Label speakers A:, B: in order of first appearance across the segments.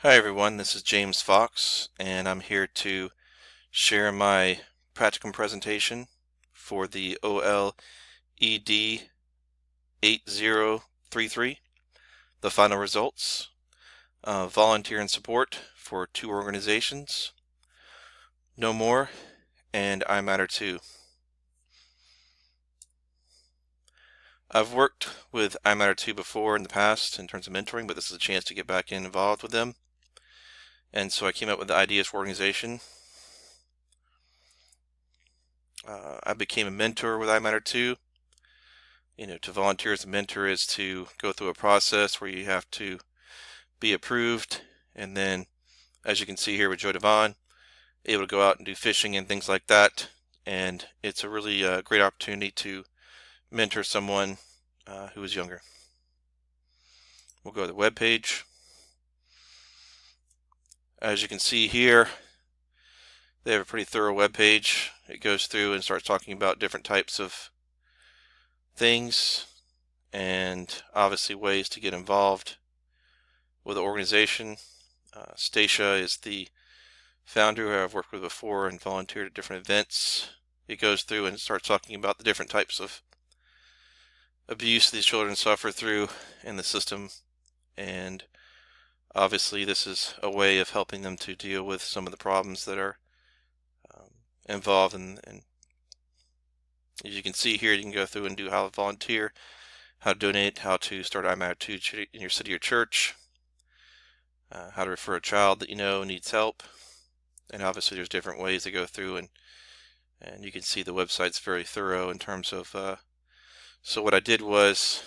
A: Hi everyone, this is James Fox, and I'm here to share my practicum presentation for the OLED 8033, the final results, volunteer and support for two organizations, No More and iMatter 2. I've worked with iMatter 2 before in the past in terms of mentoring, but this is a chance to get back involved with them. And so I came up with the ideas for organization. I became a mentor with iMatter 2. To volunteer as a mentor is to go through a process where you have to be approved, and then, as you can see here with Joe Devon, able to go out and do fishing and things like that. And it's a really great opportunity to mentor someone who is younger. We'll go to the web page. As you can see here, they have a pretty thorough web page. It goes through and starts talking about different types of things and obviously ways to get involved with the organization. Stacia is the founder who I've worked with before and volunteered at different events. It goes through and starts talking about the different types of abuse these children suffer through in the system, and obviously this is a way of helping them to deal with some of the problems that are involved and as you can see here, you can go through and do how to volunteer, how to donate, how to start iMatter 2 in your city or church, how to refer a child that you know needs help, and obviously there's different ways to go through, and you can see the website's very thorough in terms of so what I did was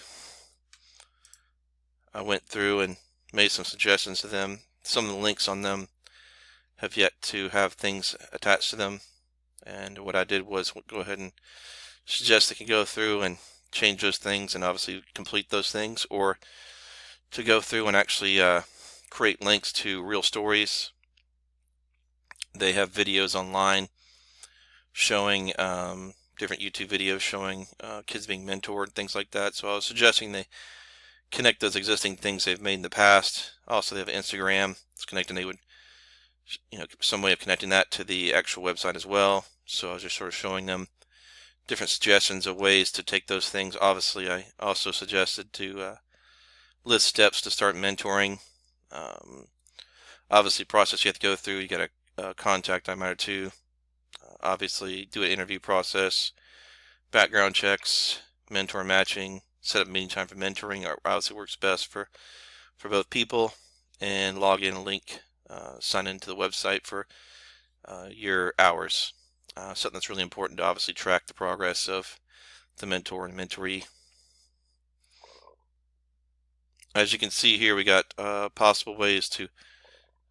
A: I went through and made some suggestions to them. Some of the links on them have yet to have things attached to them, and what I did was go ahead and suggest they can go through and change those things and obviously complete those things, or to go through and actually create links to real stories. They have videos online showing different YouTube videos showing kids being mentored, things like that. So I was suggesting they connect those existing things they've made in the past. Also, they have Instagram. It's connecting. They would, some way of connecting that to the actual website as well. So I was just sort of showing them different suggestions of ways to take those things. Obviously, I also suggested to list steps to start mentoring. Obviously, process you have to go through. You got to contact iMatter 2. Obviously, do an interview process, background checks, mentor matching, set up meeting time for mentoring. Obviously works best for both people, and log in and link, sign into the website for your hours. Something that's really important to obviously track the progress of the mentor and mentoree. As you can see here, we got possible ways to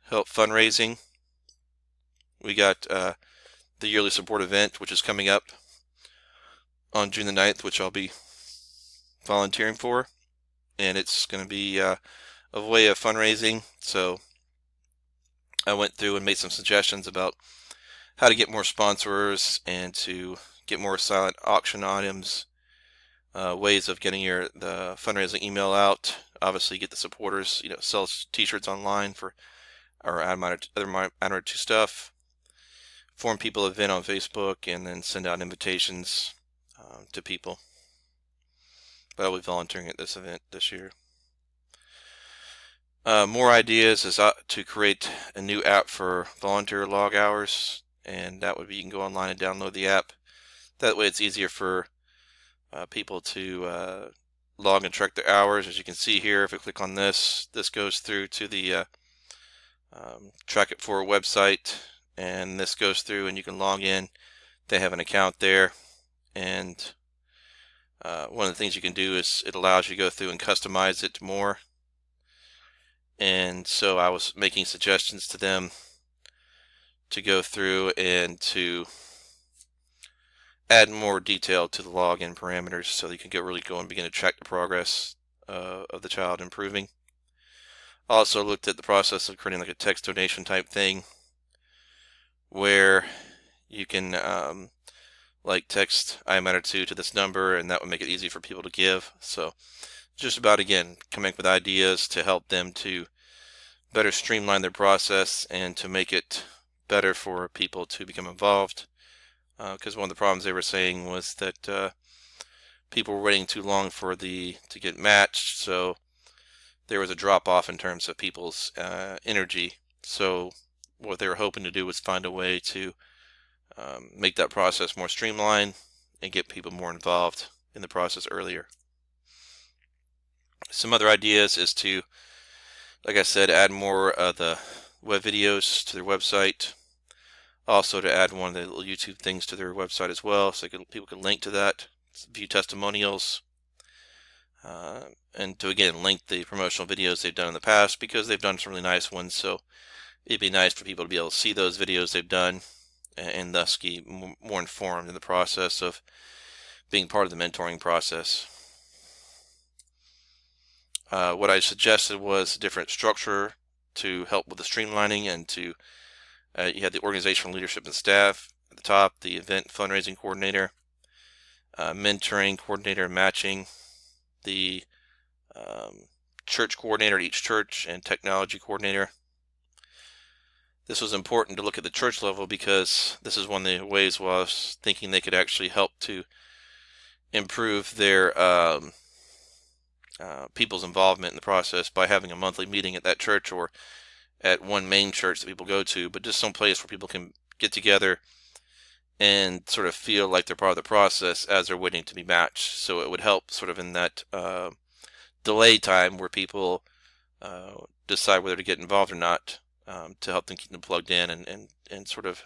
A: help fundraising. We got the yearly support event, which is coming up on June the 9th, which I'll be volunteering for, and it's going to be a way of fundraising. So I went through and made some suggestions about how to get more sponsors and to get more silent auction items, ways of getting the fundraising email out. Obviously, get the supporters, sell t-shirts online for our other iMatter 2 stuff. Form people event on Facebook, and then send out invitations to people. But I'll be volunteering at this event this year. More ideas is to create a new app for volunteer log hours, and that would be you can go online and download the app. That way it's easier for people to log and track their hours. As you can see here, if we click on this goes through to the Track It For website, and this goes through and you can log in. They have an account there, and one of the things you can do is it allows you to go through and customize it more. And so I was making suggestions to them to go through and to add more detail to the login parameters so that you can get really going and begin to track the progress of the child improving. Also looked at the process of creating like a text donation type thing where you can like text iMatter 2 to this number, and that would make it easy for people to give. So just about, again, coming up with ideas to help them to better streamline their process and to make it better for people to become involved. Because one of the problems they were saying was that people were waiting too long to get matched, so there was a drop off in terms of people's energy. So what they were hoping to do was find a way to make that process more streamlined and get people more involved in the process earlier. Some other ideas is to, like I said, add more of the web videos to their website. Also to add one of the little YouTube things to their website as well, so people can link to that, view testimonials, and to again link the promotional videos they've done in the past, because they've done some really nice ones. So it'd be nice for people to be able to see those videos they've done and thus get more informed in the process of being part of the mentoring process. What I suggested was a different structure to help with the streamlining, and to you had the organizational leadership and staff at the top, the event fundraising coordinator, mentoring coordinator, matching, the church coordinator at each church, and technology coordinator. This was important to look at the church level, because this is one of the ways where I was thinking they could actually help to improve their people's involvement in the process by having a monthly meeting at that church, or at one main church that people go to, but just some place where people can get together and sort of feel like they're part of the process as they're waiting to be matched. So it would help sort of in that delay time where people decide whether to get involved or not, to help them keep them plugged in and sort of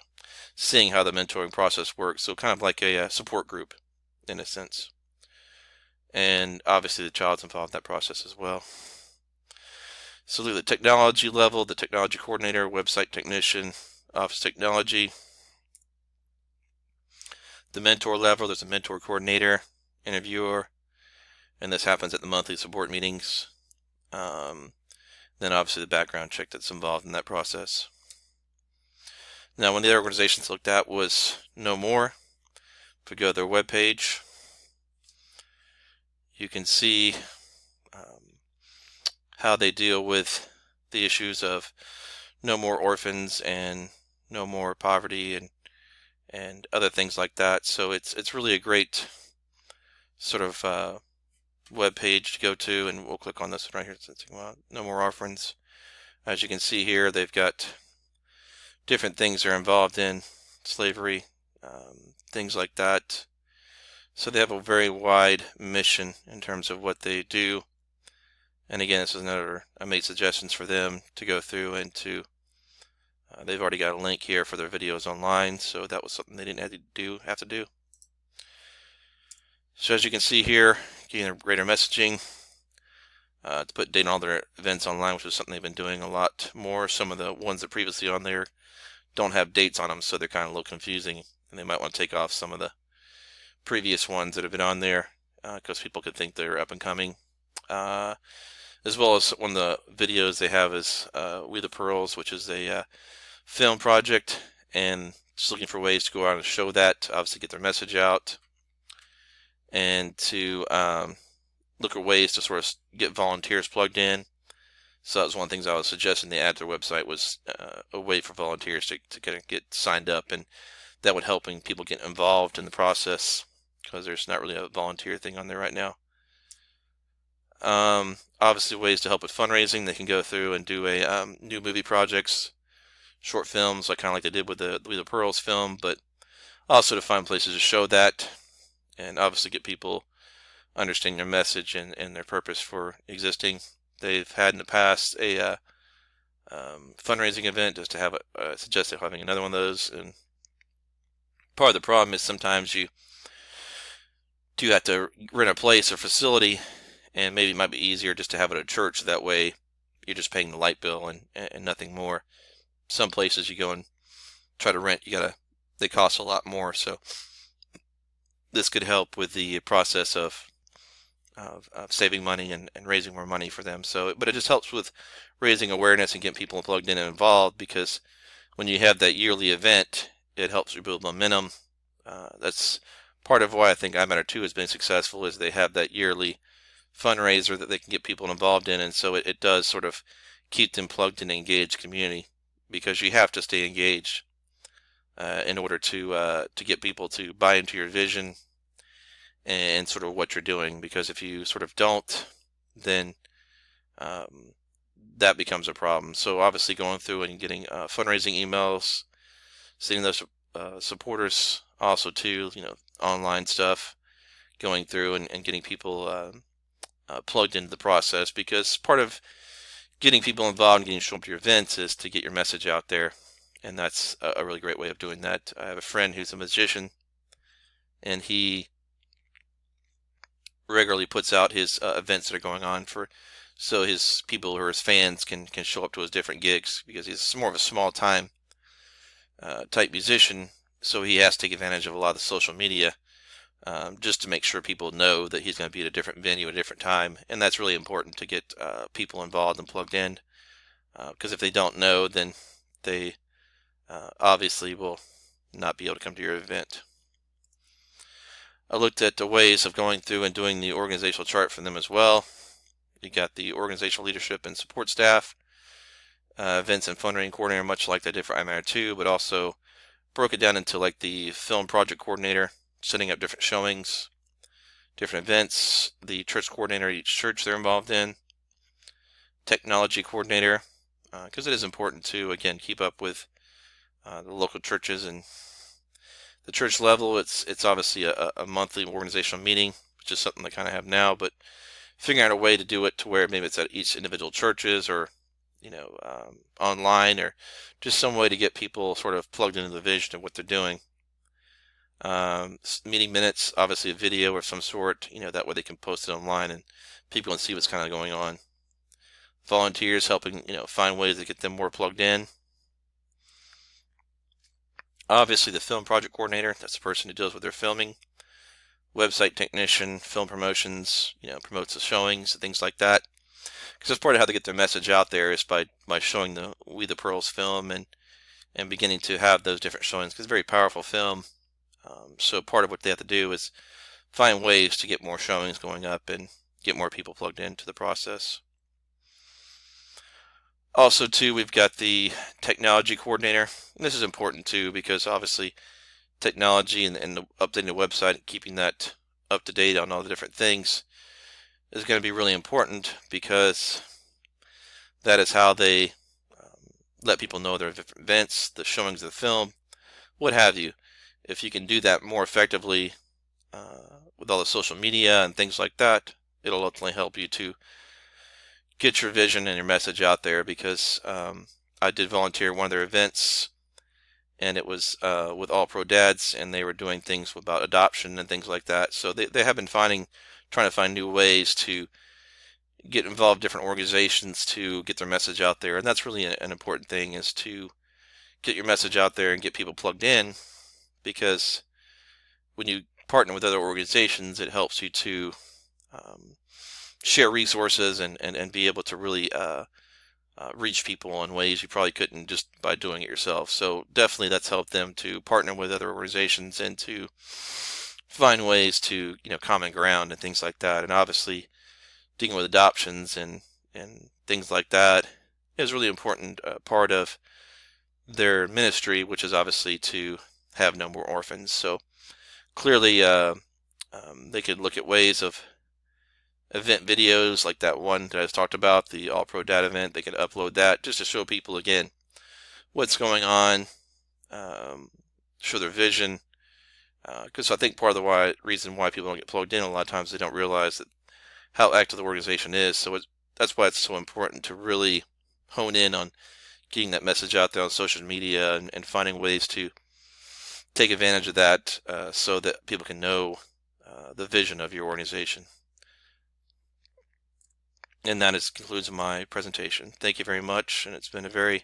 A: seeing how the mentoring process works. So kind of like a support group in a sense. And obviously the child's involved in that process as well. So look at the technology level, the technology coordinator, website technician, office technology. The mentor level, there's a mentor coordinator, interviewer, and this happens at the monthly support meetings. Then obviously the background check that's involved in that process. Now, one of the other organizations looked at was No More. If we go to their webpage, you can see how they deal with the issues of no more orphans and no more poverty and other things like that. So it's really a great sort of web page to go to, and we'll click on this one right here. It's no more orphans. As you can see here, they've got different things they're involved in, slavery, things like that. So they have a very wide mission in terms of what they do. And again, this is another, I made suggestions for them to go through and to, they've already got a link here for their videos online, so that was something they didn't have to do. So as you can see here, getting greater messaging, to put date on all their events online, which is something they've been doing a lot more. Some of the ones that previously on there don't have dates on them, so they're kind of a little confusing, and they might want to take off some of the previous ones that have been on there, because people could think they're up and coming. As well as one of the videos they have is We the Pearls, which is a film project, and just looking for ways to go out and show that, obviously get their message out, and to look at ways to sort of get volunteers plugged in. So that was one of the things I was suggesting they add to their website, was a way for volunteers to kind of get signed up, and that would help people get involved in the process, because there's not really a volunteer thing on there right now. Obviously ways to help with fundraising. They can go through and do a new movie projects, short films, like kind of like they did with the We the Pearls film, but also to find places to show that, and obviously get people understanding their message and their purpose for existing. They've had in the past a fundraising event, just to have suggested having another one of those. And part of the problem is sometimes you do have to rent a place or facility, and maybe it might be easier just to have it at a church. That way you're just paying the light bill and nothing more. Some places you go and try to rent, they cost a lot more. So this could help with the process of saving money and raising more money for them. So, but it just helps with raising awareness and getting people plugged in and involved, because when you have that yearly event, it helps you build momentum. That's part of why I think iMatter 2 has been successful, is they have that yearly fundraiser that they can get people involved in, and so it does sort of keep them plugged in and engaged community, because you have to stay engaged in order to get people to buy into your vision and sort of what you're doing. Because if you sort of don't, then um, that becomes a problem. So obviously going through and getting fundraising emails, seeing those supporters, also too, online stuff, going through and getting people plugged into the process, because part of getting people involved and getting show up to your events is to get your message out there, and that's a really great way of doing that. I have a friend who's a musician, and he regularly puts out his events that are going on so his people or his fans can show up to his different gigs, because he's more of a small time type musician, so he has to take advantage of a lot of the social media just to make sure people know that he's going to be at a different venue at a different time. And that's really important to get people involved and plugged in, because if they don't know, then they obviously will not be able to come to your event. I looked at the ways of going through and doing the organizational chart for them as well. You got the organizational leadership and support staff, events and fundraising coordinator, much like I did for iMatter 2, but also broke it down into like the film project coordinator, setting up different showings, different events, the church coordinator, each church they're involved in, technology coordinator, because it is important to, again, keep up with the local churches. And the church level, it's obviously a monthly organizational meeting, which is something they kind of have now, but figuring out a way to do it to where maybe it's at each individual churches, or online, or just some way to get people sort of plugged into the vision of what they're doing. Meeting minutes, obviously a video of some sort, that way they can post it online and people can see what's kind of going on. Volunteers helping, find ways to get them more plugged in. Obviously the film project coordinator, that's the person who deals with their filming. Website technician, film promotions, promotes the showings and things like that. Because that's part of how they get their message out there, is by showing the We the Pearls film and beginning to have those different showings, because it's a very powerful film. So part of what they have to do is find ways to get more showings going up and get more people plugged into the process. Also too, we've got the technology coordinator. And this is important too, because obviously technology and the updating the website and keeping that up to date on all the different things is going to be really important, because that is how they let people know there are different events, the showings of the film, what have you. If you can do that more effectively with all the social media and things like that, it'll ultimately help you to get your vision and your message out there. Because I did volunteer at one of their events, and it was with All Pro Dads, and they were doing things about adoption and things like that. So they have been trying to find new ways to get involved in different organizations to get their message out there. And that's really an important thing, is to get your message out there and get people plugged in, because when you partner with other organizations, it helps you to share resources and be able to really reach people in ways you probably couldn't just by doing it yourself. So definitely that's helped them to partner with other organizations and to find ways to, common ground and things like that. And obviously dealing with adoptions and things like that is really important part of their ministry, which is obviously to have no more orphans. So clearly they could look at ways of event videos like that one that I just talked about, the All Pro Dad event. They could upload that just to show people again what's going on, show their vision, because I think part of the reason why people don't get plugged in, a lot of times they don't realize how active the organization is. So that's why it's so important to really hone in on getting that message out there on social media and finding ways to take advantage of that so that people can know the vision of your organization. And that concludes my presentation. Thank you very much, and it's been a very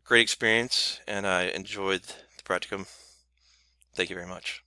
A: great experience, and I enjoyed the practicum. Thank you very much.